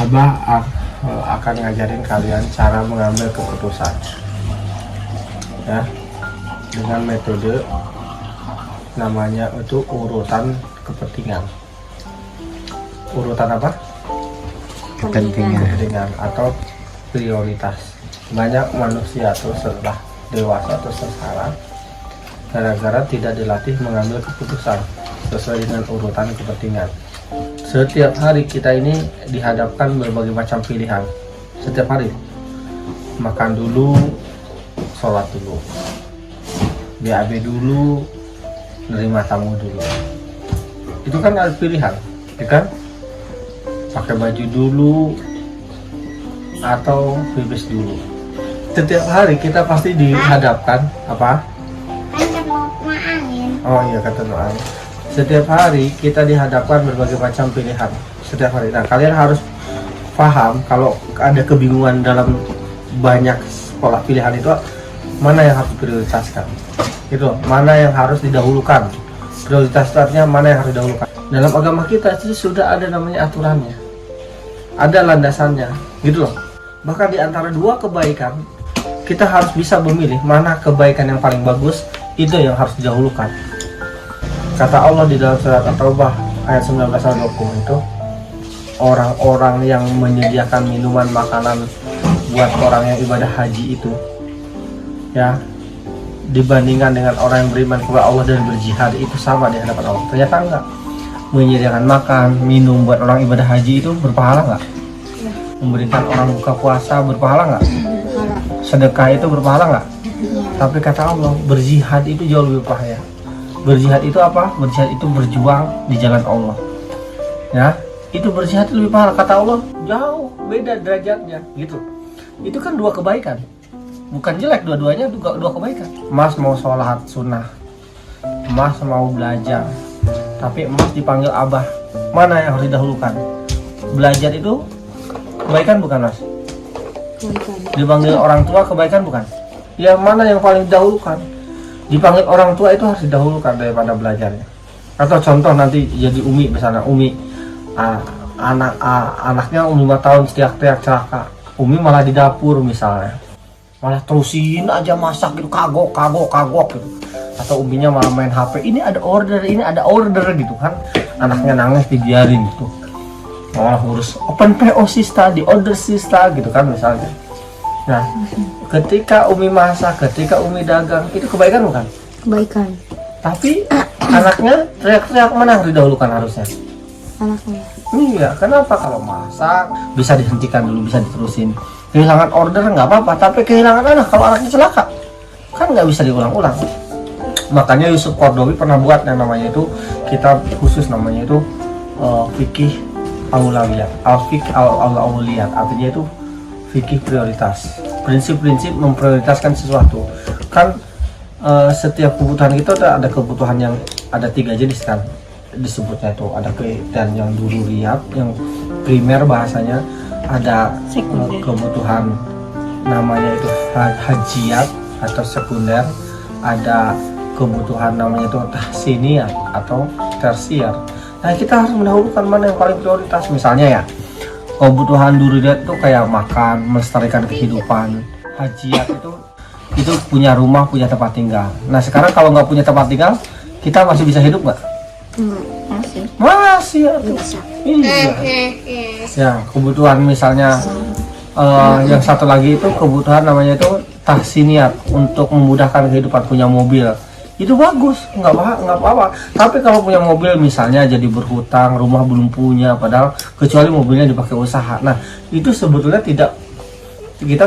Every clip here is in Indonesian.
Abah akan ngajarin kalian cara mengambil keputusan ya, dengan metode namanya itu urutan kepentingan. Urutan apa? Kepentingan atau prioritas. Banyak manusia tuh setelah dewasa atau sengsara gara-gara tidak dilatih mengambil keputusan sesuai dengan urutan kepentingan. Setiap hari kita ini dihadapkan berbagai macam pilihan. Setiap hari makan dulu, sholat dulu, BAB dulu, nerima tamu dulu. Itu kan ada pilihan, ya kan? Pakai baju dulu atau pipis dulu. Setiap hari kita pasti dihadapkan apa? Oh iya, kata doa. Setiap hari kita dihadapkan berbagai macam pilihan. Setiap hari. Nah, kalian harus paham kalau ada kebingungan dalam banyak pola pilihan itu, mana yang harus diprioritaskan. Gitu, mana yang harus didahulukan. Prioritas artinya mana yang harus didahulukan. Dalam agama kita itu sudah ada namanya aturannya. Ada landasannya, gitu loh. Bahkan di antara dua kebaikan, kita harus bisa memilih mana kebaikan yang paling bagus, itu yang harus didahulukan. Kata Allah di dalam surat At-Taubah ayat 19-20 itu, orang-orang yang menyediakan minuman makanan buat orang yang ibadah haji itu ya, dibandingkan dengan orang yang beriman kepada Allah dan berjihad, itu sama di hadapan Allah. Ternyata enggak. Menyediakan makan, minum buat orang ibadah haji itu berpahala enggak? Memberikan orang buka puasa berpahala enggak? Sedekah itu berpahala enggak? Tapi kata Allah, berjihad itu jauh lebih bahaya. Berjihad itu apa? Berjihad itu berjuang di jalan Allah. Ya, itu berjihad lebih pahala. Kata Allah, jauh beda derajatnya, gitu. Itu kan dua kebaikan. Bukan jelek, dua-duanya dua kebaikan. Mas mau sholat sunnah, Mas mau belajar, tapi Mas dipanggil Abah. Mana yang harus didahulukan? Belajar itu kebaikan bukan, Mas? Kebaikan. Dipanggil orang tua kebaikan bukan? Ya, mana yang paling didahulukan? Dipanggil orang tua itu harus didahulukan daripada belajarnya. Atau contoh nanti jadi Umi misalnya, Umi anaknya umur 5 tahun teriak-teriak celaka, Umi malah di dapur misalnya, malah terusin aja masak gitu, kagok gitu. Atau Uminya malah main HP, ini ada order gitu kan, anaknya nangis dibiarin gitu, malah ngurus open PO sista, di order sista gitu kan misalnya. Nah, ketika Umi masak, ketika Umi dagang, itu kebaikan bukan? Kebaikan. Tapi anaknya teriak-teriak, mana yang didahulukan harusnya? Anaknya. Iya, kenapa? Kalau masak bisa dihentikan dulu, bisa diterusin. Kehilangan order nggak apa-apa, tapi kehilangan anak, kalau anaknya celaka kan nggak bisa diulang-ulang. Makanya Yusuf Qaradawi pernah buat yang namanya itu kitab khusus, namanya itu fikih aulawiyat, al-fiqh al-aulawiyat, artinya itu fikih prioritas, prinsip-prinsip memprioritaskan sesuatu. Kan setiap kebutuhan kita ada kebutuhan yang ada 3 jenis kan disebutnya itu. Ada kebutuhan yang dururiyat, yang primer bahasanya. Ada kebutuhan namanya itu hajiyat atau sekunder. Ada kebutuhan namanya itu tahsiniyat atau tersier. Nah, kita harus mendahulukan mana yang paling prioritas. Misalnya ya, kebutuhan dururiyat itu kayak makan, melestarikan kehidupan. Hajiyat itu punya rumah, punya tempat tinggal. Nah, sekarang kalau nggak punya tempat tinggal, kita masih bisa hidup nggak? Masih ya. Iya. Ya, kebutuhan misalnya yang satu lagi itu kebutuhan namanya itu tahsiniyat, untuk memudahkan kehidupan, punya mobil. Itu bagus, nggak apa-apa. Tapi kalau punya mobil misalnya jadi berhutang, rumah belum punya, padahal kecuali mobilnya dipakai usaha. Nah, itu sebetulnya kita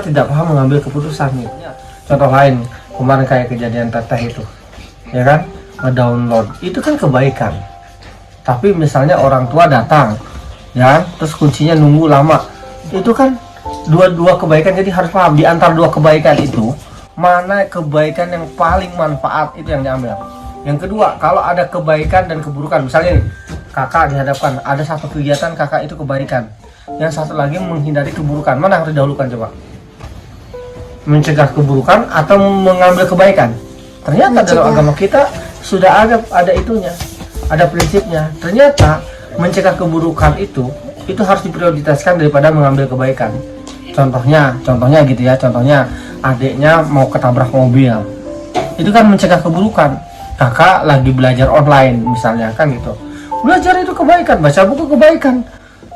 tidak paham mengambil keputusan. Contoh lain, kemarin kayak kejadian teteh itu, ya kan, ngedownload, itu kan kebaikan. Tapi misalnya orang tua datang, ya, terus kuncinya nunggu lama, itu kan dua kebaikan. Jadi harus paham di antara dua kebaikan itu, mana kebaikan yang paling manfaat, itu yang diambil. Yang kedua, kalau ada kebaikan dan keburukan, misalnya nih, kakak dihadapkan ada satu kegiatan, kakak itu kebaikan, yang satu lagi menghindari keburukan, mana yang harus didahulukan coba? Mencegah keburukan atau mengambil kebaikan? Ternyata dalam agama kita sudah ada itunya, ada prinsipnya. Ternyata mencegah keburukan itu itu harus diprioritaskan daripada mengambil kebaikan. Contohnya gitu ya, contohnya adiknya mau ketabrak mobil, itu kan mencegah keburukan. Kakak lagi belajar online misalnya kan gitu, belajar itu kebaikan, baca buku kebaikan,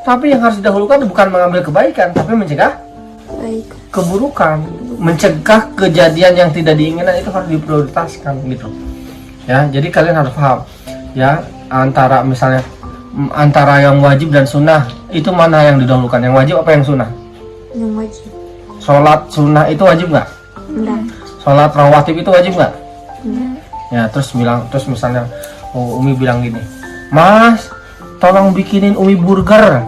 tapi yang harus didahulukan bukan mengambil kebaikan tapi mencegah keburukan, mencegah kejadian yang tidak diinginkan, itu harus diprioritaskan gitu ya. Jadi kalian harus paham ya, antara misalnya antara yang wajib dan sunnah, itu mana yang didahulukan, yang wajib apa yang sunnah? Yang wajib. Sholat sunnah itu wajib nggak? Enggak. Sholat rawatib itu wajib nggak? Enggak. Ya terus misalnya Umi bilang gini, Mas tolong bikinin Umi burger.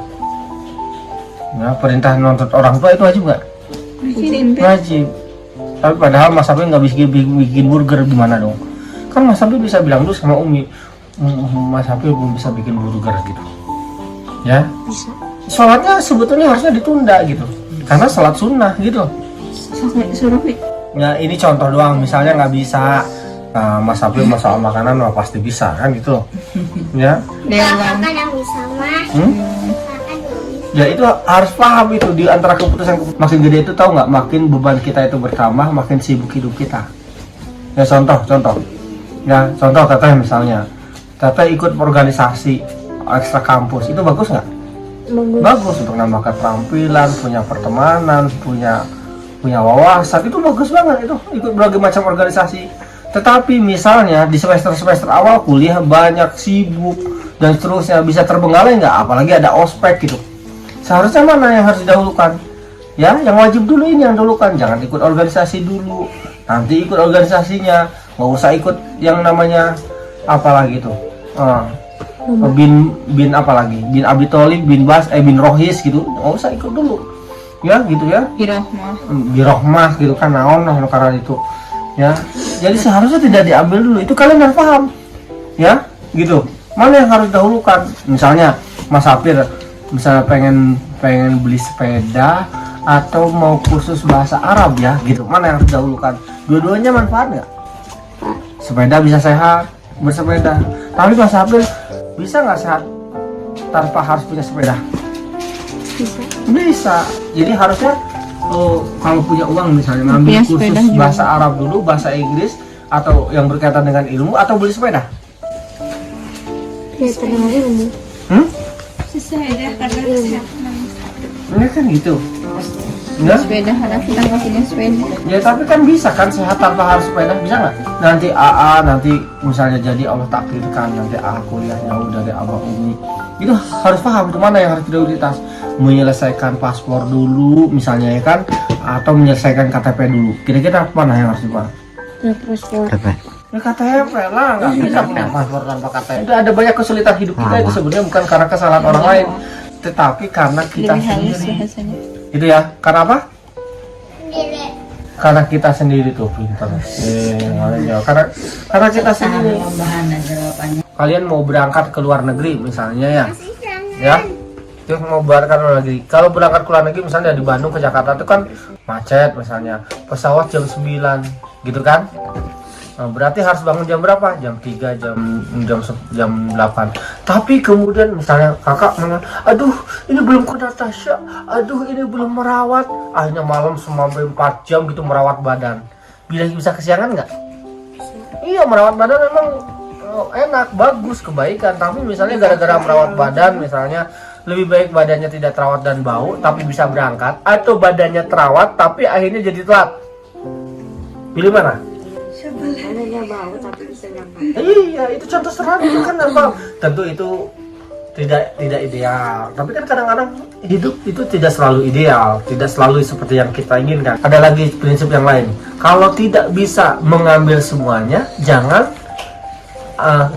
Ya, perintah nonton orang tua itu wajib nggak? Wajib. Tapi padahal Mas Sapi nggak bisa bikin burger, gimana dong? Kan Mas Sapi bisa bilang dulu sama Umi, Mas Sapi belum bisa bikin burger gitu. Ya. Bisa. Sholatnya sebetulnya harusnya ditunda gitu, karena sholat sunnah gitu. Ya ini contoh doang, misalnya nggak bisa. Nah, Mas Sapi masalah makanan mah pasti bisa kan gitu. Ya. Kakak yang bisa, Mas. Ya itu harus paham itu di antara keputusan makin gede itu, tahu nggak, makin beban kita itu bertambah, makin sibuk hidup kita. Ya contoh. Ya contoh teteh misalnya, teteh ikut organisasi ekstra kampus, itu bagus nggak? Bagus untuk nambah keterampilan, punya pertemanan, punya wawasan, itu bagus banget itu ikut berbagai macam organisasi. Tetapi misalnya di semester awal kuliah banyak sibuk dan seterusnya, bisa terbengkalai nggak? Apalagi ada ospek gitu. Seharusnya mana yang harus didahulukan? Ya, yang wajib dulu ini yang dahulukan. Jangan ikut organisasi dulu. Nanti ikut organisasinya, nggak usah ikut yang namanya apalagi tuh. Bin apalagi? Bin Abi Tholib, bin Bas, bin Rohis gitu. Nggak usah ikut dulu. Ya, gitu ya. Birohmah gitu kan, naon karena itu. Ya, jadi seharusnya tidak diambil dulu. Itu kalian harus paham. Ya, gitu. Mana yang harus didahulukan? Misalnya Mas Sapir misalnya pengen beli sepeda atau mau kursus bahasa Arab ya gitu, mana yang harus didahulukan? Dua-duanya manfaat nggak? Sepeda bisa sehat bersepeda, tapi Mas Sapir bisa nggak sehat tanpa harus punya sepeda? Bisa. Jadi harusnya kalau punya uang misalnya ngambil kursus bahasa Arab dulu, bahasa Inggris, atau yang berkaitan dengan ilmu, atau beli sepeda. Berkaitan dengan ilmu. Sepeda karena kesehatan. Ini kan gitu. Enggak? Sepeda karena kita nggak punya sepeda. Ya tapi kan bisa kan sehat tanpa harus sepeda, bisa nggak? Nanti nanti misalnya jadi Allah takdirkan nanti kuliah jauh dari abah umi, itu harus paham itu mana yang harus prioritas. Menyelesaikan paspor dulu misalnya ya kan, atau menyelesaikan KTP dulu. Kira-kira mana yang harus dipaham? Paspor. Ya KTP lah, nggak bisa punya paspor tanpa KTP. Itu ada banyak kesulitan hidup kita itu sebenarnya bukan karena kesalahan orang lain, tetapi karena kita sendiri. Itu ya, karena apa? Karena kita sendiri tuh pintar. Karena kita sendiri. Kalian mau berangkat ke luar negeri misalnya ya. Terus mau berangkat ke luar negeri. Kalau berangkat ke luar negeri misalnya dari Bandung ke Jakarta itu kan macet misalnya. Pesawat jam 9 gitu kan. Nah, berarti harus bangun jam berapa? Jam 3, jam 8. Tapi kemudian misalnya kakak mengatakan, aduh ini belum ke Natasha, aduh ini belum merawat. Akhirnya malam sampai 4 jam gitu merawat badan. Bisa kesiangan nggak? Iya, merawat badan memang enak, bagus, kebaikan. Tapi misalnya gara-gara merawat badan misalnya, lebih baik badannya tidak terawat dan bau tapi bisa berangkat, atau badannya terawat tapi akhirnya jadi telat. Pilih mana? Badannya bau tapi bisa nyampe. Iya, itu contoh sederhana itu kan apa? Tentu itu tidak ideal. Tapi kan kadang-kadang hidup itu tidak selalu ideal, tidak selalu seperti yang kita inginkan. Ada lagi prinsip yang lain. Kalau tidak bisa mengambil semuanya, jangan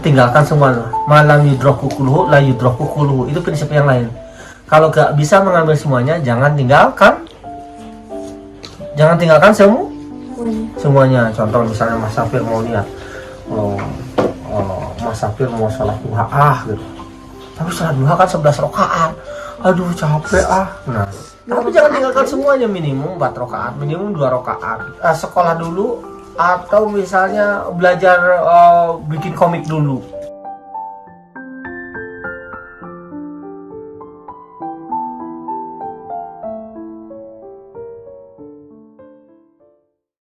tinggalkan semuanya. Malam yudroku kulhu, la yudroku kulhu. Itu prinsip yang lain. Kalau gak bisa mengambil semuanya, jangan tinggalkan semuanya. Contoh misalnya Mas Sapir mau lihat, Mas Sapir mau sholat duha gitu. Tapi sholat duha kan 11 rakaat. Aduh capek Nah, tapi jangan tinggalkan semuanya, minimum 4 rakaat, minimum 2 rakaat. Sekolah dulu, atau misalnya belajar bikin komik dulu.